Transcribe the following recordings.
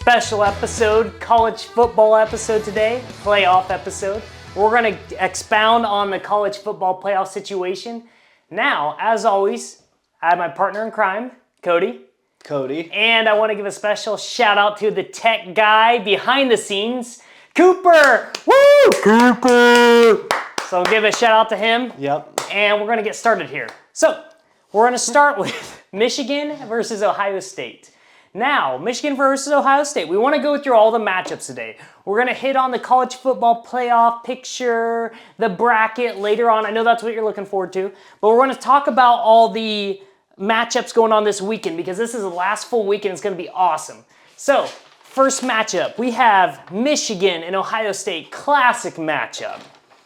special episode, college football episode today, playoff episode. We're going to expound on the college football playoff situation. Now, as always, I have my partner in crime, Cody. And I want to give a special shout out to the tech guy behind the scenes, Cooper. Woo! Cooper! So give a shout out to him. Yep. And we're going to get started here. So, we're going to start with Michigan versus Ohio State. Now, Michigan versus Ohio State. We want to go through all the matchups today. We're going to hit on the college football playoff picture, the bracket later on. I know that's what you're looking forward to. But we're going to talk about all the matchups going on this weekend because this is the last full weekend. It's going to be awesome. So, first matchup, we have Michigan and Ohio State. Classic matchup.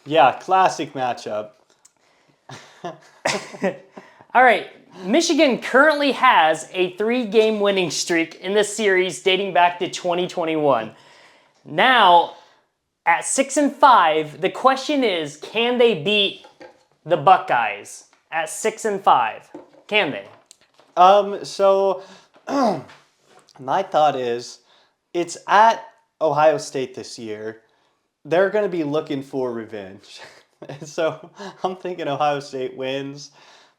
Yeah, classic matchup. All right. Michigan currently has a 3-game winning streak in this series dating back to 2021. Now, at 6-5, the question is, can they beat the Buckeyes at 6-5? Can they? So my thought is, it's at Ohio State this year. They're going to be looking for revenge. So I'm thinking Ohio State wins.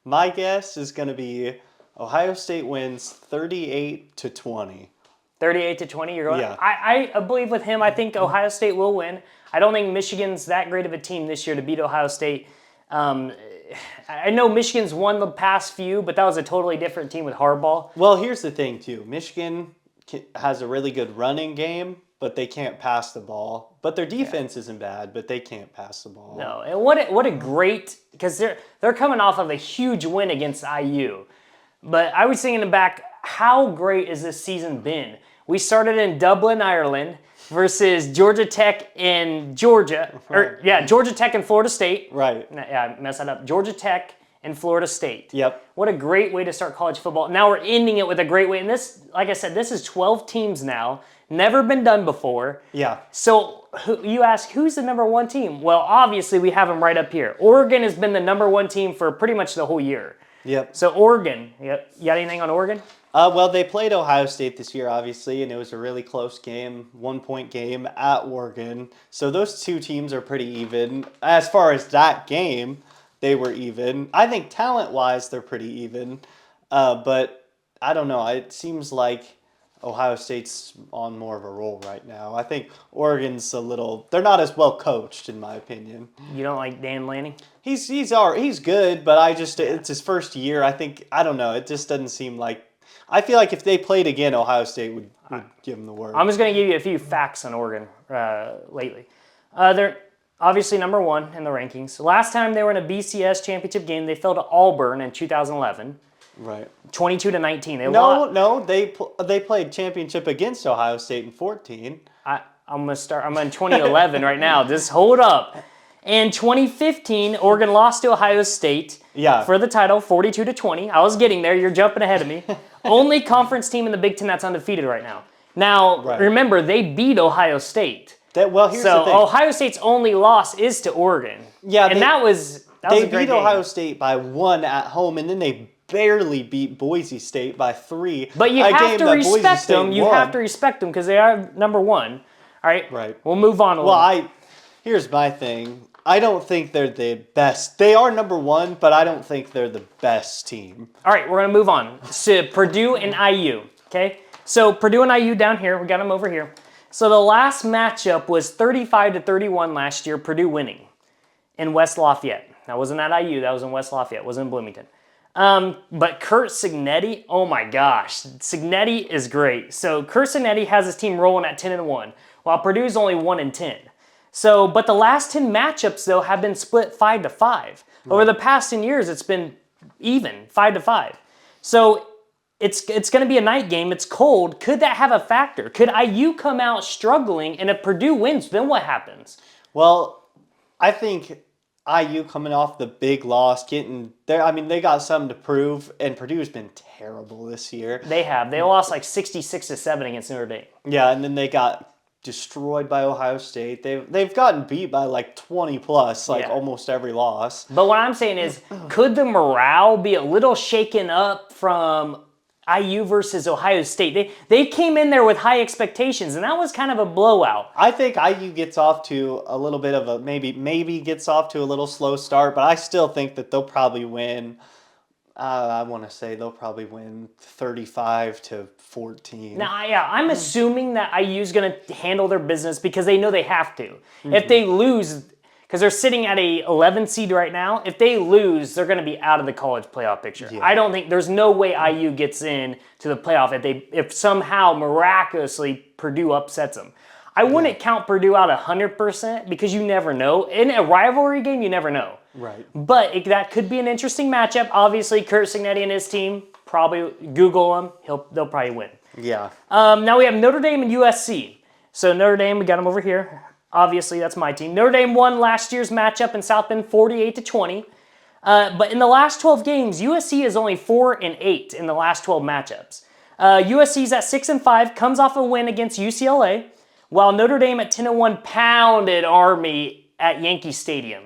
My guess is going to be Ohio State wins 38-20. 38-20, you're going? Yeah. I believe with him, I think Ohio State will win. I don't think Michigan's that great of a team this year to beat Ohio State. I know Michigan's won the past few, but that was a totally different team with Harbaugh. Well, here's the thing, too. Michigan has a really good running game, but they can't pass the ball. But their defense isn't bad, but they can't pass the ball. No, and what a great, because they're coming off of a huge win against IU. But I was thinking back, how great has this season been? We started in Dublin, Ireland, versus Georgia Tech in Georgia. Georgia Tech and Florida State. Right. Yeah, I messed that up. Georgia Tech and Florida State. Yep. What a great way to start college football. Now we're ending it with a great way. And this, like I said, this is 12 teams now. Never been done before. Yeah. So you ask, who's the number one team? Well, obviously we have them right up here. Oregon has been the number one team for pretty much the whole year. Yep. So Oregon, you got anything on Oregon? Well, they played Ohio State this year, obviously, and it was a really close game, 1-point game at Oregon. So those two teams are pretty even. As far as that game, they were even. I think talent-wise, they're pretty even. But I don't know. It seems like Ohio State's on more of a roll right now. I think Oregon's they're not as well coached, in my opinion. You don't like Dan Lanning? He's good, but it's his first year. I don't know. It just doesn't seem like. I feel like if they played again, Ohio State would give them the word. I'm just going to give you a few facts on Oregon lately. They're obviously number one in the rankings. Last time they were in a BCS championship game, they fell to Auburn in 2011. Right. 22-19. They played championship against Ohio State in 14. I'm in 2011 right now. Just hold up. In 2015, Oregon lost to Ohio State for the title, 42-20. I was getting there. You're jumping ahead of me. Only conference team in the Big Ten that's undefeated right now. Now, Remember, they beat Ohio State. Here's the thing. Ohio State's only loss is to Oregon. Yeah, that was a great game. They beat Ohio State by 1 at home, and then they barely beat Boise State by 3. But you have to respect them. You have to respect them because they are number one. All right? Right. We'll move on a little. Here's my thing. I don't think they're the best. They are number one, but I don't think they're the best team. All right, we're going to move on to Purdue and IU, okay? So Purdue and IU down here, we got them over here. So the last matchup was 35-31 last year, Purdue winning in West Lafayette. That wasn't at IU, that was in West Lafayette, wasn't in Bloomington. But Curt Cignetti, oh my gosh, Cignetti is great. So Curt Cignetti has his team rolling at 10-1, while Purdue's only 1-10. So, but the last 10 matchups, though, have been split 5-5. Over the past 10 years, it's been even, 5-5. So, it's going to be a night game. It's cold. Could that have a factor? Could IU come out struggling, and if Purdue wins, then what happens? Well, I think IU coming off the big loss, they got something to prove, and Purdue's been terrible this year. They have. They lost like 66-7 against Notre Dame. Yeah, and then they got destroyed by Ohio State. They've gotten beat by like 20 plus, almost every loss. But what I'm saying is, could the morale be a little shaken up from IU versus Ohio State. They came in there with high expectations, and that was kind of a blowout. I think IU gets off to a little bit of a maybe gets off to a little slow start, but I still think that they'll probably win. I want to say they'll probably win 35-14. Now, yeah, I'm assuming that IU's going to handle their business because they know they have to. If they lose, because they're sitting at a 11 seed right now, if they lose, they're going to be out of the college playoff picture. Yeah. I don't think there's no way IU gets in to the playoff if somehow miraculously Purdue upsets them. I wouldn't count Purdue out 100% because you never know. In a rivalry game, you never know. Right. But that could be an interesting matchup. Obviously, Kurt Signetti and his team, probably Google them. They'll probably win. Yeah. Now we have Notre Dame and USC. So Notre Dame, we got them over here. Obviously, that's my team. Notre Dame won last year's matchup in South Bend 48-20. But in the last 12 games, USC is only 4-8 in the last 12 matchups. USC's at 6-5, comes off a win against UCLA, while Notre Dame at 10-1 pounded Army at Yankee Stadium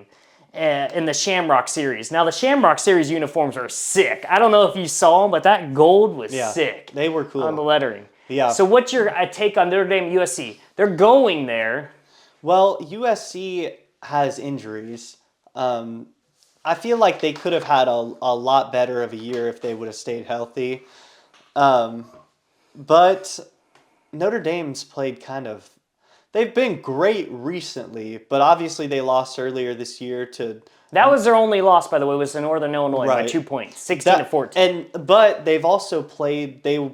in the Shamrock Series. Now, the Shamrock Series uniforms are sick. I don't know if you saw them, but that gold was sick. They were cool. On the lettering. Yeah. So what's your take on Notre Dame USC? They're going there. Well, USC has injuries. I feel like they could have had a lot better of a year if they would have stayed healthy. But Notre Dame's played they've been great recently, but obviously they lost earlier this year to... That was their only loss, by the way, was to Northern Illinois by 2 points, 16-14. But they've also played, they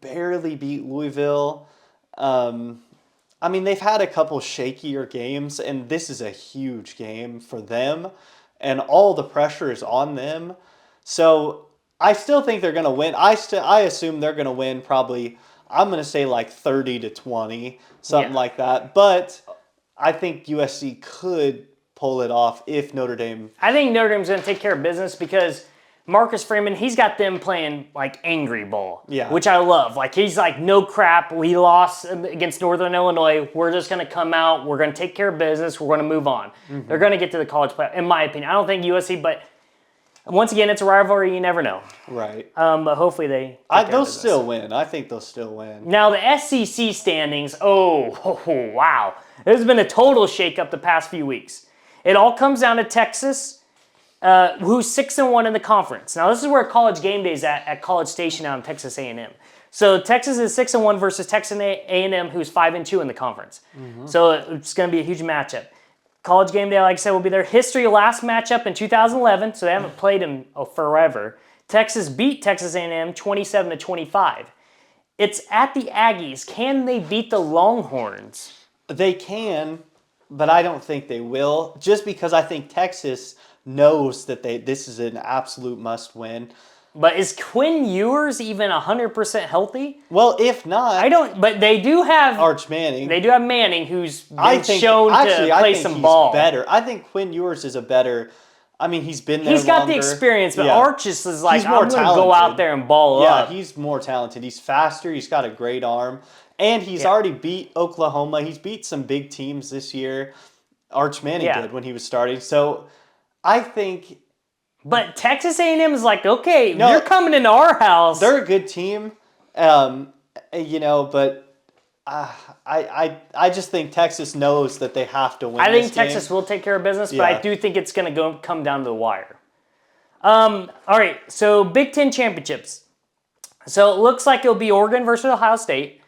barely beat Louisville. I mean, they've had a couple shakier games, and this is a huge game for them, and all the pressure is on them. So I still think they're going to win. I assume they're going to win probably, I'm going to say like 30-20, something like that. But I think USC could pull it off if Notre Dame... I think Notre Dame's going to take care of business because Marcus Freeman, he's got them playing like angry ball, which I love. Like he's like, no crap, we lost against Northern Illinois. We're just going to come out. We're going to take care of business. We're going to move on. They're going to get to the college playoff, in my opinion. I don't think USC, but once again, it's a rivalry. You never know. Right. But hopefully they'll still win. I think they'll still win. Now the SEC standings. Oh wow! There's been a total shakeup the past few weeks. It all comes down to Texas, who's 6-1 in the conference. Now this is where College Game Day is at College Station out in Texas A&M. So Texas is 6-1 versus Texas A&M, who's 5-2 in the conference. So it's going to be a huge matchup. College Game Day, like I said, will be their history last matchup in 2011, so they haven't played in forever. Texas beat Texas A&M 27-25. It's at the Aggies. Can they beat the Longhorns? They can, but I don't think they will. Just because I think Texas knows that this is an absolute must-win. But is Quinn Ewers even 100% healthy? Well, if not... But they do have... Arch Manning. They do have Manning, who's been shown to play some ball. Better. I think Quinn Ewers is a better... I mean, he's been there He's got longer. the experience, but Arch is like, he's more I'm going to go out there and ball up. Yeah, he's more talented. He's faster. He's got a great arm. And he's already beat Oklahoma. He's beat some big teams this year. Arch Manning did when he was starting. So I think... But Texas A&M is like, okay, you're coming into our house. They're a good team, but I just think Texas knows that they have to win. I think Texas will take care of business, but I do think it's going to come down to the wire. All right, so Big Ten championships. So it looks like it'll be Oregon versus Ohio State,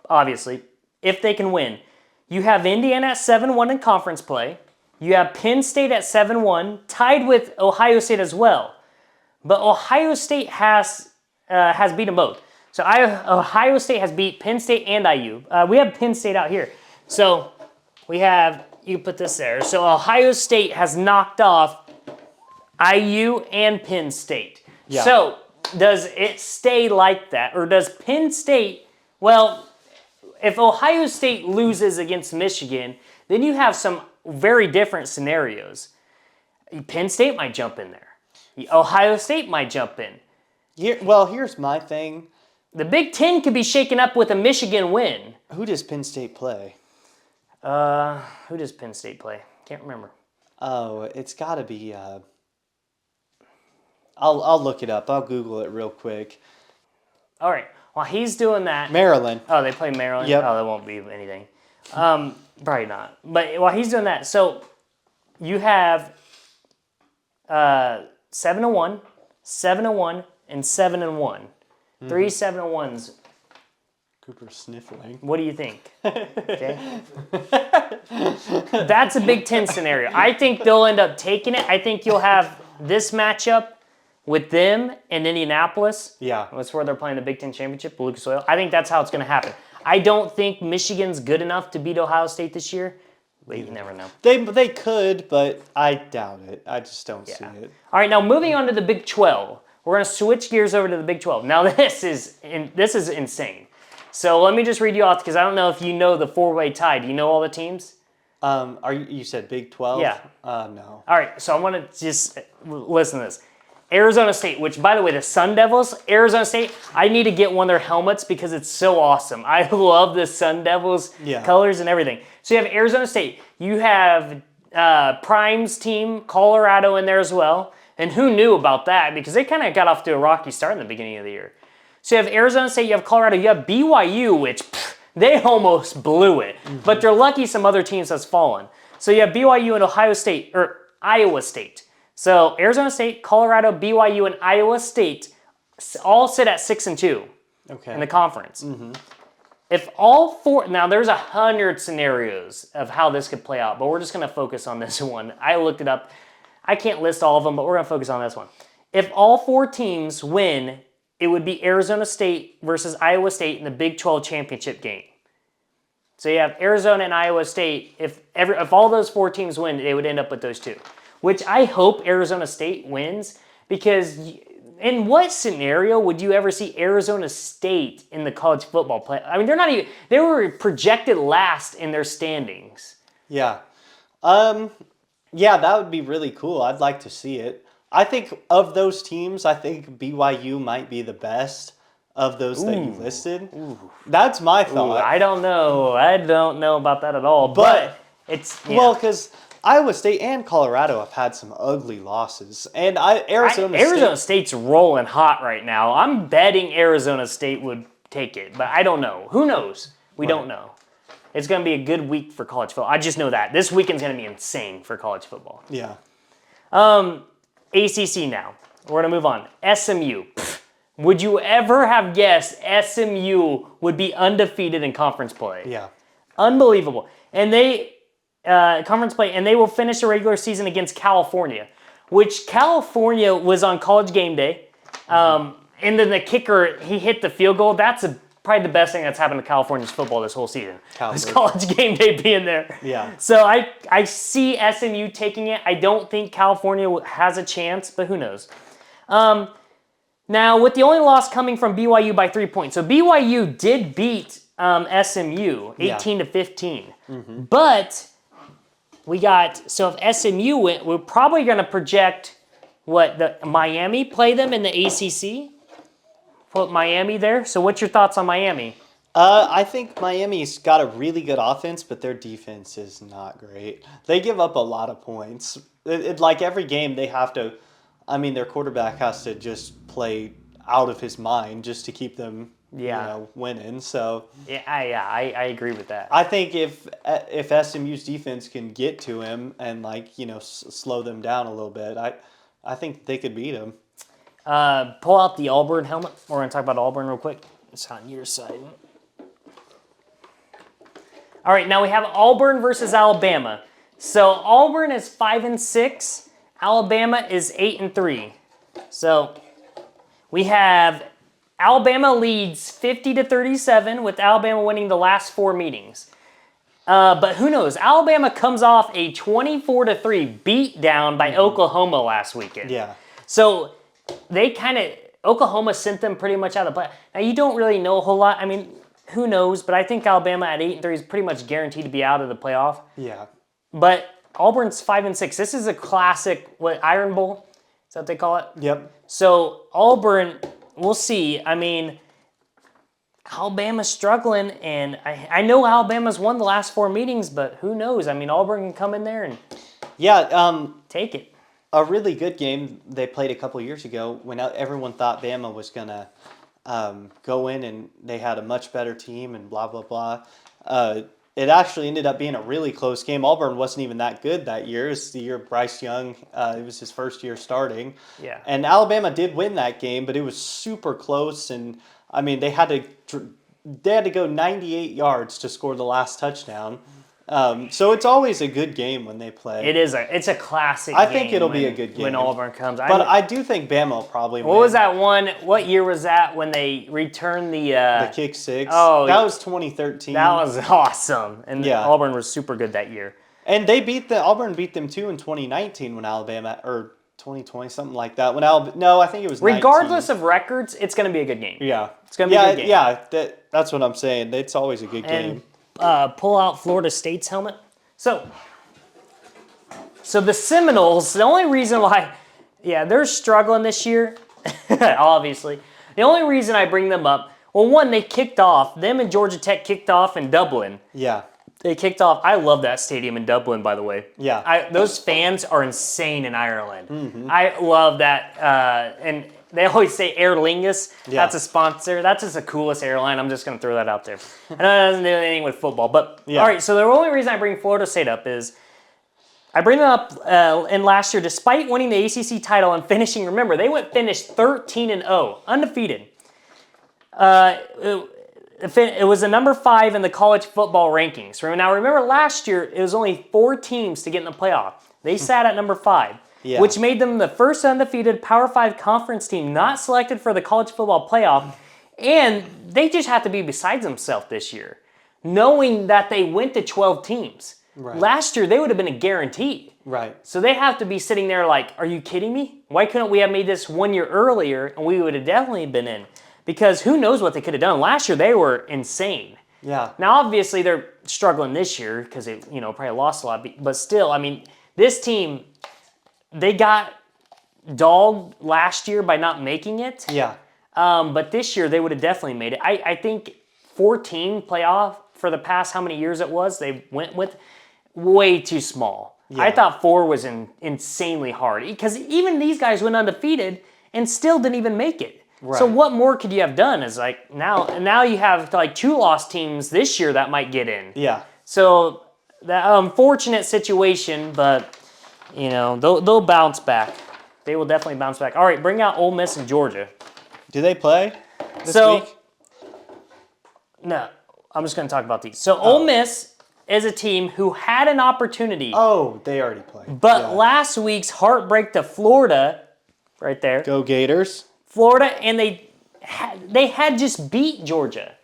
obviously, if they can win. You have Indiana at 7-1 in conference play. You have Penn State at 7-1, tied with Ohio State as well. But Ohio State has beat them both. So Ohio State has beat Penn State and IU. We have Penn State out here. So we have, you put this there. So Ohio State has knocked off IU and Penn State. Yeah. So does it stay like that? Or does Penn State, well, if Ohio State loses against Michigan, then you have some very different scenarios. Penn State might jump in there. Ohio State might jump in. Here's my thing. The Big Ten could be shaken up with a Michigan win. Who does Penn State play? Who does Penn State play? Can't remember. Oh, it's got to be... I'll look it up. I'll Google it real quick. All right. While he's doing that, Maryland. oh, they play Maryland. Yep. Oh, that won't be anything. Probably not. But while he's doing that, so you have 7-1, 7-1, and 7-1. 3 7-1s. Cooper's sniffling. What do you think? Okay. That's a Big Ten scenario. I think they'll end up taking it. I think you'll have this matchup with them in Indianapolis. Yeah. That's where they're playing the Big Ten Championship, Lucas Oil. I think that's how it's going to happen. I don't think Michigan's good enough to beat Ohio State this year, but you never know. They could, but I doubt it. I just don't see it. All right, now moving on to the Big 12. We're going to switch gears over to the Big 12. Now this is insane. So let me just read you off because I don't know if you know the four-way tie. Do you know all the teams? You said Big 12? Yeah. No. All right, so I want to just listen to this. Arizona State, which, by the way, the Sun Devils, Arizona State, I need to get one of their helmets because it's so awesome. I love the Sun Devils colors and everything. So you have Arizona State. You have Prime's team, Colorado in there as well. And who knew about that? Because they kind of got off to a rocky start in the beginning of the year. So you have Arizona State, you have Colorado, you have BYU, which they almost blew it. But they're lucky some other teams has fallen. So you have BYU and Iowa State. So Arizona State, Colorado, BYU, and Iowa State all sit at 6-2 in the conference. If all four, now there's 100 scenarios of how this could play out, but we're just going to focus on this one. I looked it up. I can't list all of them, but we're going to focus on this one. If all four teams win, it would be Arizona State versus Iowa State in the Big 12 championship game. So you have Arizona and Iowa State. If all those four teams win, they would end up with those two. Which I hope Arizona State wins, because in what scenario would you ever see Arizona State in the college football play? I mean, they were projected last in their standings. Yeah. Yeah, that would be really cool. I'd like to see it. I think of those teams, I think BYU might be the best of those that you listed. That's my thought. I don't know. I don't know about that at all. But it's... Yeah. Well, because Iowa State and Colorado have had some ugly losses. And Arizona State's rolling hot right now. I'm betting Arizona State would take it, but I don't know. Who knows? We don't know. It's going to be a good week for college football. I just know that. This weekend's going to be insane for college football. Yeah. ACC now. We're going to move on. SMU. Would you ever have guessed SMU would be undefeated in conference play? Yeah. Unbelievable. And they... conference play, and they will finish the regular season against California, which California was on College Game Day. And then the kicker, he hit the field goal. That's probably the best thing that's happened to California's football this whole season. It's College Game Day being there. Yeah. So I see SMU taking it. I don't think California has a chance, but who knows? Now, with the only loss coming from BYU by 3 points. So BYU did beat SMU 18-15. But... so if SMU win, we're probably going to project Miami play them in the ACC? Put Miami there. So what's your thoughts on Miami? I think Miami's got a really good offense, but their defense is not great. They give up a lot of points. Like every game, they have to, their quarterback has to just play out of his mind just to keep them winning. So I agree with that. I think if SMU's defense can get to him and slow them down a little bit, I think they could beat him. Pull out the Auburn helmet. We're going to talk about Auburn real quick. It's on your side. All right, now we have Auburn versus Alabama. So Auburn is 5-6. Alabama is 8-3. So we have Alabama leads 50-37 with Alabama winning the last four meetings. But who knows? Alabama comes off a 24-3 beat down by Oklahoma last weekend. Yeah. So Oklahoma sent them pretty much out of the play. Now you don't really know a whole lot. Who knows? But I think Alabama at 8-3 is pretty much guaranteed to be out of the playoff. Yeah. But Auburn's 5-6. This is a classic Iron Bowl. Is that what they call it? Yep. So Auburn, we'll see. Alabama's struggling, and I know Alabama's won the last four meetings, but who knows? Auburn can come in there and take it. A really good game they played a couple years ago when everyone thought Bama was going to go in and they had a much better team and blah, blah, blah. It actually ended up being a really close game. Auburn wasn't even that good that year. It was the year Bryce Young, it was his first year starting. Yeah. And Alabama did win that game, but it was super close. And, I mean, they had to go 98 yards to score the last touchdown. So it's always a good game when they play. It's a classic I game think it'll be a good game. when Auburn comes. But I do think Bama will probably win. What was that one? What year was that when they returned The kick six. Oh, that was 2013. That was awesome. And Yeah. Auburn was super good that year. And Auburn beat them too in 2019 when Alabama, or 2020, something like that. No, I think it was 19. Regardless of records, it's going to be a good game. Yeah. It's going to be a good game. Yeah, that's what I'm saying. It's always a good game. Pull out Florida State's helmet. So the Seminoles, the only reason why, they're struggling this year, obviously. The only reason I bring them up, well, one, them and Georgia Tech kicked off in Dublin. Yeah. They kicked off. I love that stadium in Dublin, by the way. Yeah. Those fans are insane in Ireland. Mm-hmm. I love that. And they always say Aer Lingus. Yeah. That's a sponsor. That's just the coolest airline. I'm just going to throw that out there. I know it doesn't do anything with football. But, all right, so the only reason I bring Florida State up is I bring them up in last year, despite winning the ACC title and finishing, remember, they finished 13-0, undefeated. It was a number 5 in the college football rankings. Now, remember last year, it was only 4 teams to get in the playoff. They sat at number 5, which made them the first undefeated Power 5 conference team not selected for the college football playoff. And they just have to be beside themselves this year, knowing that they went to 12 teams. Right. Last year, they would have been a guarantee. Right. So they have to be sitting there like, are you kidding me? Why couldn't we have made this 1 year earlier and we would have definitely been in? Because who knows what they could have done. Last year, they were insane. Yeah. Now, obviously, they're struggling this year because they, probably lost a lot. But still, I mean, this team, they got dogged last year by not making it. Yeah. But this year, they would have definitely made it. I think 14 playoff for the past how many years it was, they went with way too small. Yeah. I thought 4 was insanely hard because even these guys went undefeated and still didn't even make it. Right. So what more could you have done? Is like now you have like 2 lost teams this year that might get in. Yeah. So that unfortunate situation, but they'll bounce back. They will definitely bounce back. All right, bring out Ole Miss and Georgia. Do they play this week? No, I'm just going to talk about these. So Ole Miss is a team who had an opportunity. Oh, they already played. But last week's heartbreak to Florida, right there. Go Gators. Florida, and they had just beat Georgia.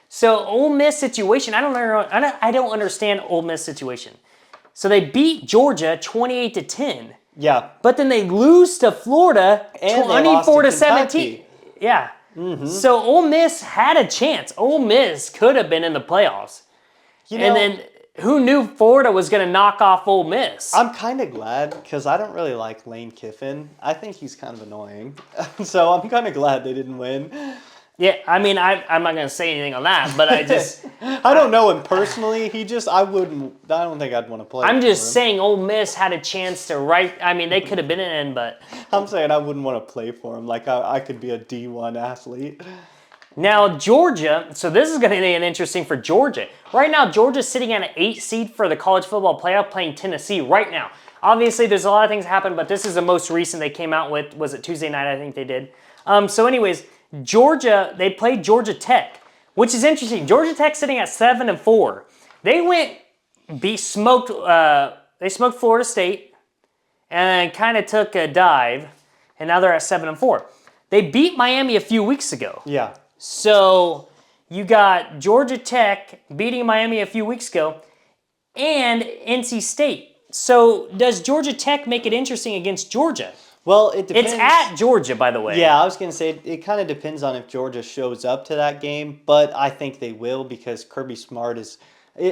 So Ole Miss situation, I don't understand Ole Miss situation. So they beat Georgia 28-10. Yeah. But then they lose to Florida And 24-17. Yeah. Mm-hmm. So Ole Miss had a chance. Ole Miss could have been in the playoffs. And then who knew Florida was going to knock off Ole Miss? I'm kind of glad because I don't really like Lane Kiffin. I think he's kind of annoying. So I'm kind of glad they didn't win. Yeah, I mean, I'm not going to say anything on that, but I just... I don't know him personally. I don't think I'd want to play I'm for just him. saying Ole Miss had a chance to they could have been in, but... I'm saying I wouldn't want to play for him. Like, I could be a D1 athlete. Now, Georgia, so this is going to be interesting for Georgia. Right now, Georgia's sitting at an 8 seed for the college football playoff playing Tennessee right now. Obviously, there's a lot of things happen, but this is the most recent they came out with. Was it Tuesday night? I think they did. So anyways, Georgia, they played Georgia Tech, which is interesting. Georgia Tech sitting at 7-4. They smoked Florida State and kind of took a dive, and now they're at 7-4. They beat Miami a few weeks ago. Yeah. So you got Georgia Tech beating Miami a few weeks ago and NC State. So does Georgia Tech make it interesting against Georgia? Well, it depends. It's at Georgia, by the way. Yeah, I was going to say it kind of depends on if Georgia shows up to that game, but I think they will because Kirby Smart is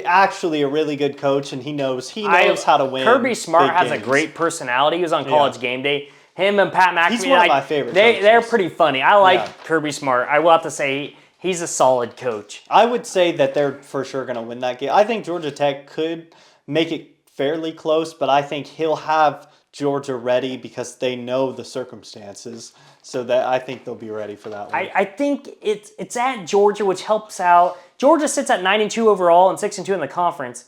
actually a really good coach and he knows how to win. Kirby Smart has games. a great personality. He was on College Game Day. Him and Pat McAfee. He's one of my favorite coaches. They're pretty funny. I like Kirby Smart. I will have to say he's a solid coach. I would say that they're for sure going to win that game. I think Georgia Tech could make it fairly close, but I think he'll have Georgia ready because they know the circumstances. So that I think they'll be ready for that one. I think it's at Georgia, which helps out. Georgia sits at 9-2 overall and 6-2 in the conference.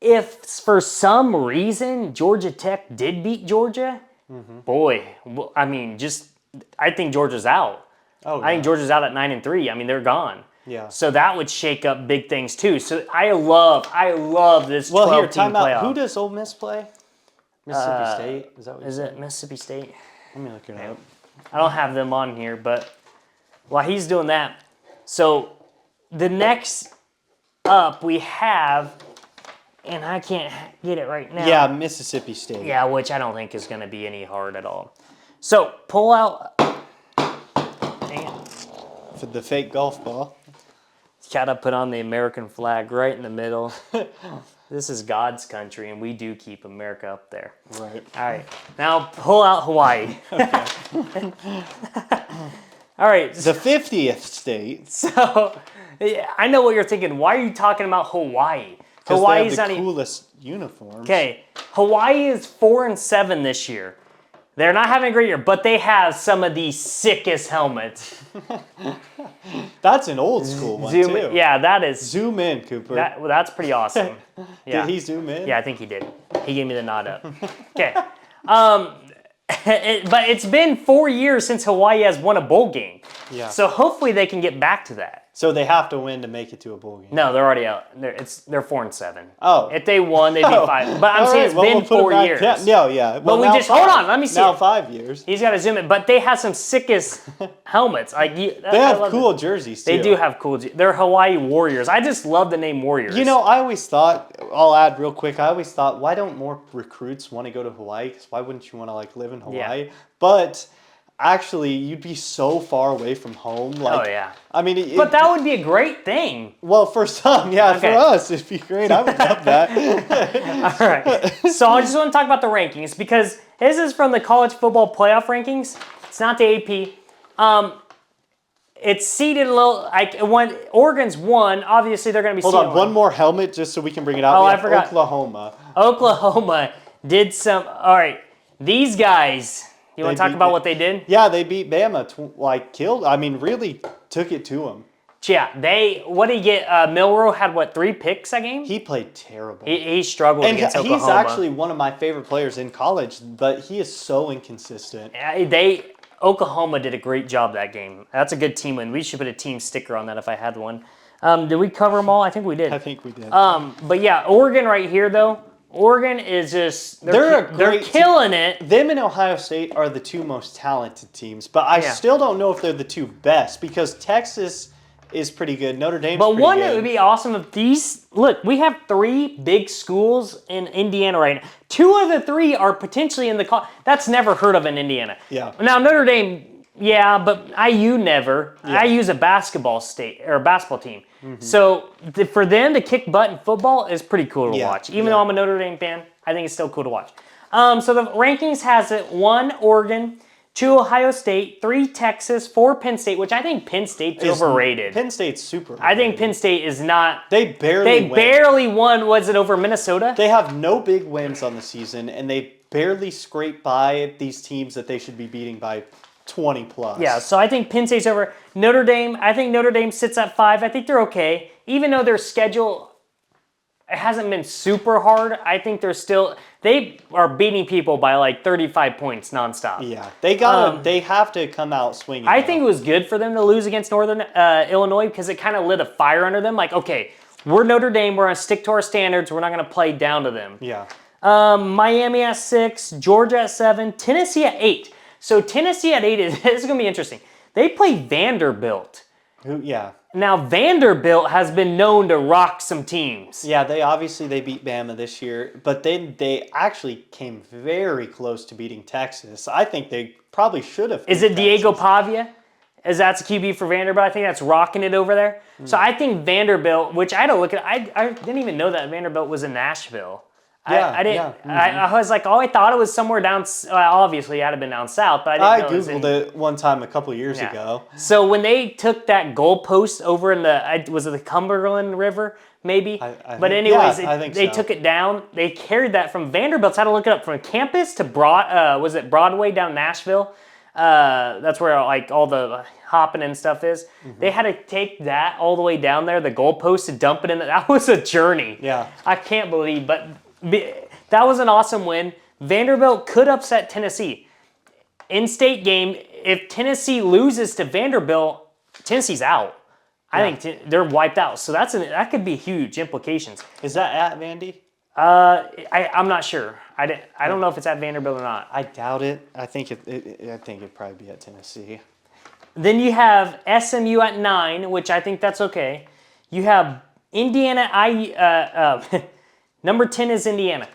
If for some reason Georgia Tech did beat Georgia, boy, I mean, I think Georgia's out. Oh, I think Georgia's out at 9-3. I mean, they're gone. Yeah. So that would shake up big things too. So I love this 12-team playoff. Who does Ole Miss play? Mississippi State? Is that what Is it Mississippi State? Let me look it up. I don't have them on here, but while he's doing that, so the next up we have, and I can't get it right now. Yeah, Mississippi State. Yeah, which I don't think is going to be any hard at all. So pull out. Dang it. For the fake golf ball. Gotta put on the American flag right in the middle. This is God's country, and we do keep America up there. Right. All right, now pull out Hawaii. All right. The 50th state. So, yeah, I know what you're thinking. Why are you talking about Hawaii? Because Hawaii's they have the not coolest uniforms. Okay, Hawaii is 4-7 this year. They're not having a great year, but they have some of the sickest helmets. That's an old school one, too. Yeah, that is. Zoom in, Cooper. That's pretty awesome. Yeah. Did he zoom in? Yeah, I think he did. He gave me the nod up. Okay. But it's been 4 years since Hawaii has won a bowl game. Yeah. So hopefully they can get back to that. So they have to win to make it to a bowl game. No, they're already out. They're 4-7. Oh. If they won, they'd be 5. But I'm All saying right, it's well, been we'll put 4 it back years. down. No, yeah. Well, But we now just, five. hold on, let me see Now it. 5 years. He's got to zoom in. But they have some sickest helmets. They have cool jerseys, too. They do have cool. They're Hawaii Warriors. I just love the name Warriors. You know, I always thought, I'll add real quick, I always thought, why don't more recruits want to go to Hawaii? Because why wouldn't you want to, live in Hawaii? Yeah. But actually, you'd be so far away from home. Oh, yeah. I mean, But that would be a great thing. well, for some, yeah, Okay. for us, it'd be great. I would love that. All right. So I just want to talk about the rankings because this is from the college football playoff rankings. It's not the AP. It's seeded a little. Oregon's 1. Obviously, they're going to be. Hold on, one more helmet just so we can bring it out. Oh, We I have forgot. Oklahoma. Oklahoma did some. All right, these guys. You want to talk about what they did? Yeah, they beat Bama, killed. I mean, really took it to them. Yeah, what did he get? Milroe had 3 picks that game? He played terrible. He struggled And against Oklahoma. he's actually one of my favorite players in college, but he is so inconsistent. Oklahoma did a great job that game. That's a good team win. We should put a team sticker on that if I had one. Did we cover them all? I think we did. I think we did. But yeah, Oregon right here though. Oregon is just they're killing it. Them and Ohio State are the 2 most talented teams, but I still don't know if they're the 2 best because Texas is pretty good. Notre Dame's But pretty one good. that would be awesome if these look. We have 3 big schools in Indiana right now. 2 of the 3 are potentially in the. That's never heard of in Indiana. Yeah. Now Notre Dame, yeah, but IU never. Yeah. IU's a basketball team. Mm-hmm. So for them to kick butt in football is pretty cool to watch. Even though I'm a Notre Dame fan, I think it's still cool to watch. So the rankings has it 1 Oregon, 2 Ohio State, 3 Texas, 4 Penn State, which I think Penn State's overrated. Penn State's super I think Penn State is not. They barely won. Was it over Minnesota? They have no big wins on the season, and they barely scrape by these teams that they should be beating by 20 plus. Yeah, so I think Penn State's over. Notre Dame, I think Notre Dame sits at 5. I think they're okay. Even though their schedule it hasn't been super hard, I think they are beating people by 35 points nonstop. Yeah, they have to come out swinging. I think it was good for them to lose against Northern Illinois because it kind of lit a fire under them. Okay, we're Notre Dame, we're going to stick to our standards, we're not going to play down to them. Yeah. Miami at 6, Georgia at 7, Tennessee at 8. So Tennessee at 8 is going to be interesting. They play Vanderbilt. Yeah. Now Vanderbilt has been known to rock some teams. Yeah, they beat Bama this year, but then they actually came very close to beating Texas. I think they probably should have. Is it Diego Pavia? That's a QB for Vanderbilt. I think that's rocking it over there. So I think Vanderbilt, which I don't look at, I didn't even know that Vanderbilt was in Nashville. Yeah, I didn't. yeah. Mm-hmm. I was like, I thought it was somewhere down. Obviously, it had to been down south, but I didn't know. I googled it one time a couple years ago. So when they took that goalpost over in was it the Cumberland River? maybe. I But think- anyways, yeah, I think they so. took it down. They carried that from Vanderbilt's. I had to look it up, from campus to was it Broadway down Nashville? That's where like all the hopping and stuff is. They had to take that all the way down there, the goalpost, to dump it in. That was a journey. Yeah. I can't believe, but that was an awesome win. Vanderbilt could upset Tennessee. In-state game, if Tennessee loses to Vanderbilt, Tennessee's out. I think they're wiped out. So that could be huge implications. Is that at Vandy? I'm not sure. I don't know if it's at Vanderbilt or not. I doubt it. I think it'd probably be at Tennessee. Then you have SMU at 9, which I think that's okay. You have Indiana. Number 10 is Indiana.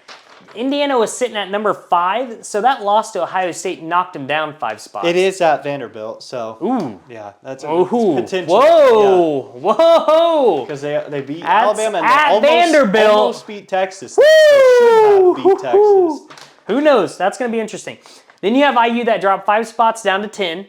Indiana was sitting at number 5, so that loss to Ohio State knocked them down 5 spots. It is at Vanderbilt, so Ooh. yeah, that's a Ooh. potential. Whoa. Whoa. Because they beat That's Alabama and at they Vanderbilt. almost beat Texas. They should have beat Texas. Who knows? That's going to be interesting. Then you have IU that dropped 5 spots down to 10.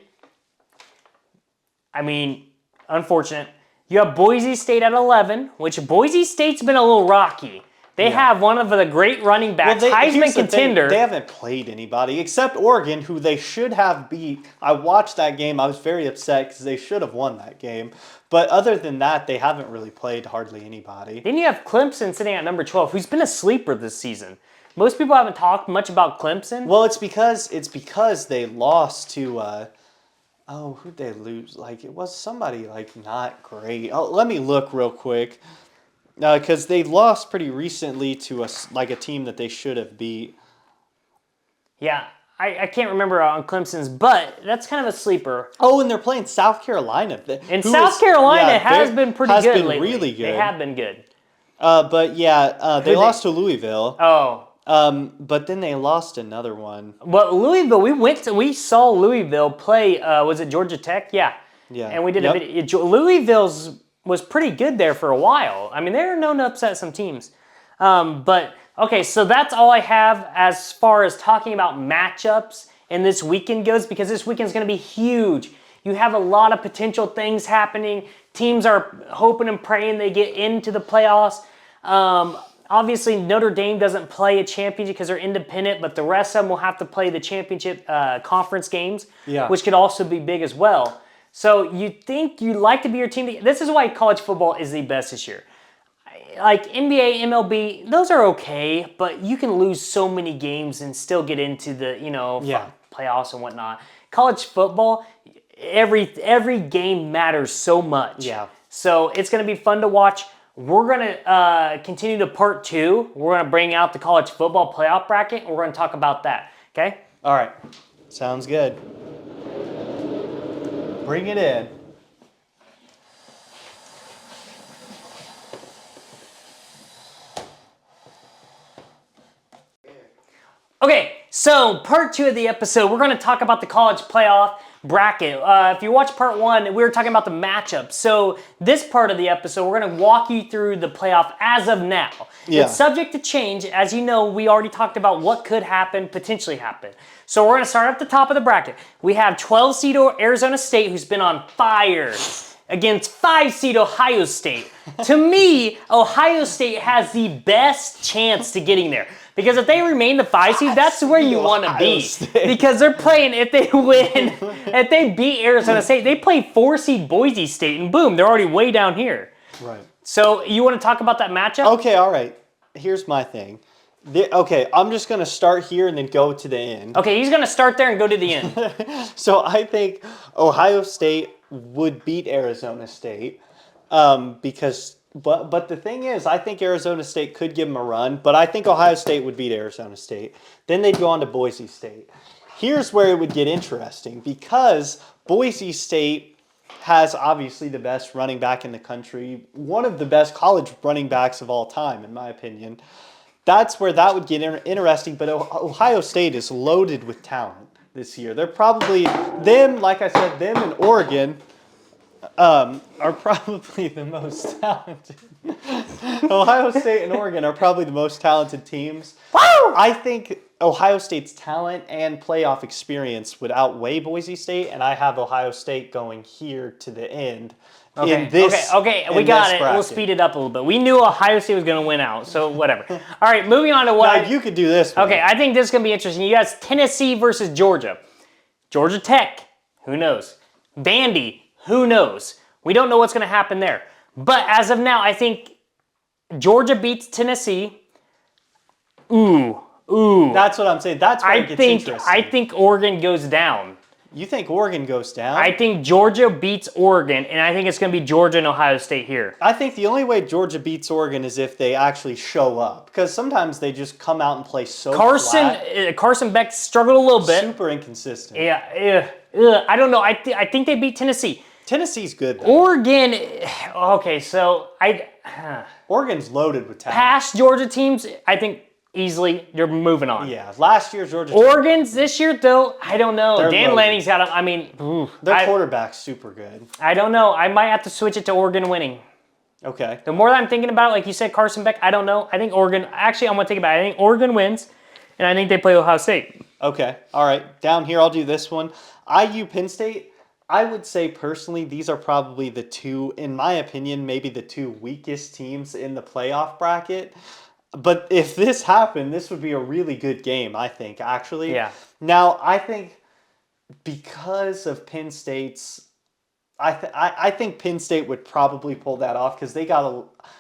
I mean, unfortunate. You have Boise State at 11, which Boise State's been a little rocky. They have one of the great running backs, Heisman here's the contender. thing, they haven't played anybody except Oregon, who they should have beat. I watched that game. I was very upset because they should have won that game. But other than that, they haven't really played hardly anybody. Then you have Clemson sitting at number 12, who's been a sleeper this season. Most people haven't talked much about Clemson. Well, it's because they lost to who'd they lose? Like, it was somebody like not great. Oh, let me look real quick. Because they lost pretty recently to a team that they should have beat. Yeah, I can't remember on Clemson's, but that's kind of a sleeper. Oh, and they're playing South Carolina. And South Carolina has been pretty good been lately. Really good. They have been good. But yeah, they lost to Louisville. Oh. But then they lost another one. But Louisville, we saw Louisville play. Was it Georgia Tech? Yeah. Yeah. And we did a video. Louisville's was pretty good there for a while. I mean, they're known to upset some teams. But, okay, so that's all I have as far as talking about matchups and this weekend goes, because this weekend's going to be huge. You have a lot of potential things happening. Teams are hoping and praying they get into the playoffs. Obviously, Notre Dame doesn't play a championship because they're independent, but the rest of them will have to play the championship conference games, which could also be big as well. So you think you'd like to be your team. This is why college football is the best this year. Like NBA, MLB, those are okay, but you can lose so many games and still get into the playoffs and whatnot. College football, every game matters so much. Yeah. So it's going to be fun to watch. We're going to continue to part 2. We're going to bring out the college football playoff bracket, and we're going to talk about that. Okay? All right. Sounds good. Bring it in. Okay, so part 2 of the episode, we're going to talk about the college playoff bracket. If you watch part 1, we were talking about the matchups. So this part of the episode, we're going to walk you through the playoff as of now. Yeah. It's subject to change. As you know, we already talked about what could happen, potentially happen. So we're going to start at the top of the bracket. We have 12 seed Arizona State, who's been on fire, against 5 seed Ohio State. To me, Ohio State has the best chance to getting there. Because if they remain the 5 seed, that's where you want to be. Because they're playing, if they win, if they beat Arizona State, they play 4 seed Boise State, and boom, they're already way down here. Right. So you want to talk about that matchup? Okay, all right. Here's my thing. Okay, I'm just going to start here and then go to the end. Okay, he's going to start there and go to the end. So I think Ohio State would beat Arizona State because... But the thing is, I think Arizona State could give them a run, but I think Ohio State would beat Arizona State. Then they'd go on to Boise State. Here's where it would get interesting, because Boise State has obviously the best running back in the country, one of the best college running backs of all time, in my opinion. That's where that would get interesting, but Ohio State is loaded with talent this year. They're probably, like I said, them and Oregon are probably the most talented. Ohio State and Oregon are probably the most talented teams. Woo! I think Ohio State's talent and playoff experience would outweigh Boise State, and I have Ohio State going here to the end Okay, in this. okay, we in got this it. We'll bracket. speed it up a little bit. We knew Ohio State was going to win out, so whatever. All right, moving on to Now what? you could do this one. Okay, I think this is going to be interesting. You guys, Tennessee versus Georgia. Georgia Tech, who knows? Vandy, who knows? We don't know what's going to happen there. But as of now, I think Georgia beats Tennessee. Ooh. That's what I'm saying. That's where it gets interesting. I think Oregon goes down. You think Oregon goes down? I think Georgia beats Oregon, and I think it's going to be Georgia and Ohio State here. I think the only way Georgia beats Oregon is if they actually show up. Because sometimes they just come out and play so flat. Carson Beck struggled a little bit. Super inconsistent. Yeah, I don't know. I think they beat Tennessee. Tennessee's good, though. Oregon, okay, so Oregon's loaded with talent. past Georgia teams, I think easily you're moving on. Yeah, last year's Georgia. Oregon's this year, though, I don't know. They're Dan loaded. Lanning's got Their quarterback's super good. I don't know. I might have to switch it to Oregon winning. Okay. The more that I'm thinking about it, like you said, Carson Beck, I don't know. I think Oregon, actually, I'm going to think about it. I think Oregon wins, and I think they play Ohio State. Okay. All right. Down here, I'll do this one. IU Penn State. I would say personally, these are probably the two, in my opinion, maybe the two weakest teams in the playoff bracket. But if this happened, this would be a really good game, I think, actually. Yeah. Now, I think because of Penn State's, I think Penn State would probably pull that off because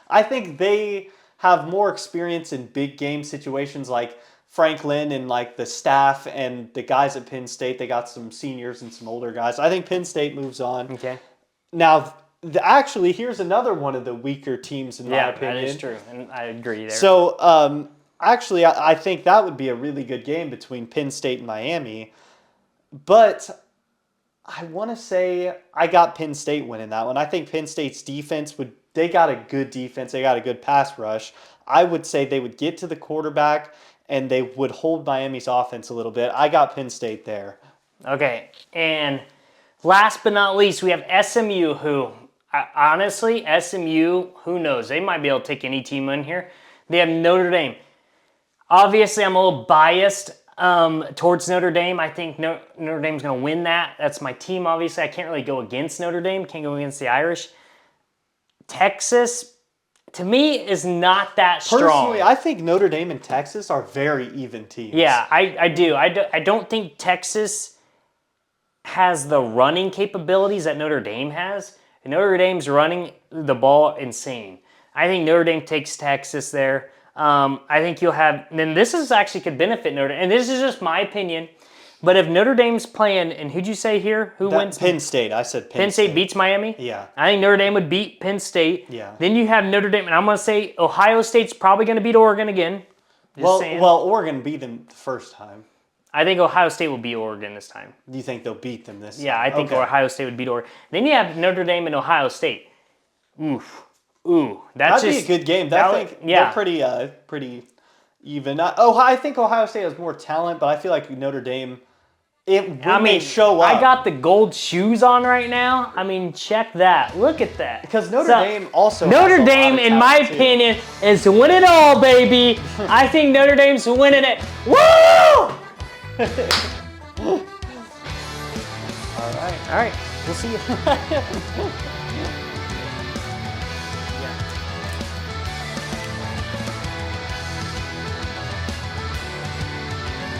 I think they have more experience in big game situations like Franklin and like the staff and the guys at Penn State. They got some seniors and some older guys. I think Penn State moves on. Okay. Now, actually, here's another one of the weaker teams in my opinion. Yeah, that is true, and I agree there. So, actually, I think that would be a really good game between Penn State and Miami. But I want to say I got Penn State winning that one. I think Penn State's defense they got a good defense. They got a good pass rush. I would say they would get to the quarterback and they would hold Miami's offense a little bit. I got Penn State there. Okay, and last but not least, we have SMU, who, honestly, SMU, who knows? They might be able to take any team in here. They have Notre Dame. Obviously, I'm a little biased towards Notre Dame. I think Notre Dame's going to win that. That's my team, obviously. I can't really go against Notre Dame. Can't go against the Irish. Texas, to me, is not that strong. Personally, I think Notre Dame and Texas are very even teams. Yeah, I do. I don't think Texas has the running capabilities that Notre Dame has. And Notre Dame's running the ball insane. I think Notre Dame takes Texas there. I think you'll have, then this is actually could benefit Notre Dame. And this is just my opinion. But if Notre Dame's playing, and who'd you say here? Who wins? Penn State. I said Penn State beats Miami? Yeah. I think Notre Dame would beat Penn State. Yeah. Then you have Notre Dame, and I'm going to say Ohio State's probably going to beat Oregon again. Just saying. Well, Oregon beat them the first time. I think Ohio State will beat Oregon this time. Do you think they'll beat them this time? Yeah, I think Okay. Ohio State would beat Oregon. Then you have Notre Dame and Ohio State. Ooh. That'd be a good game. They're pretty even. I think Ohio State has more talent, but I feel like Notre Dame, they show up. I got the gold shoes on right now. I mean, check that. Look at that. Because Notre Dame also has Notre a Dame, lot of in my talent, too. opinion, is to win it all, baby. I think Notre Dame's winning it. Woo! All right. All right. We'll see you.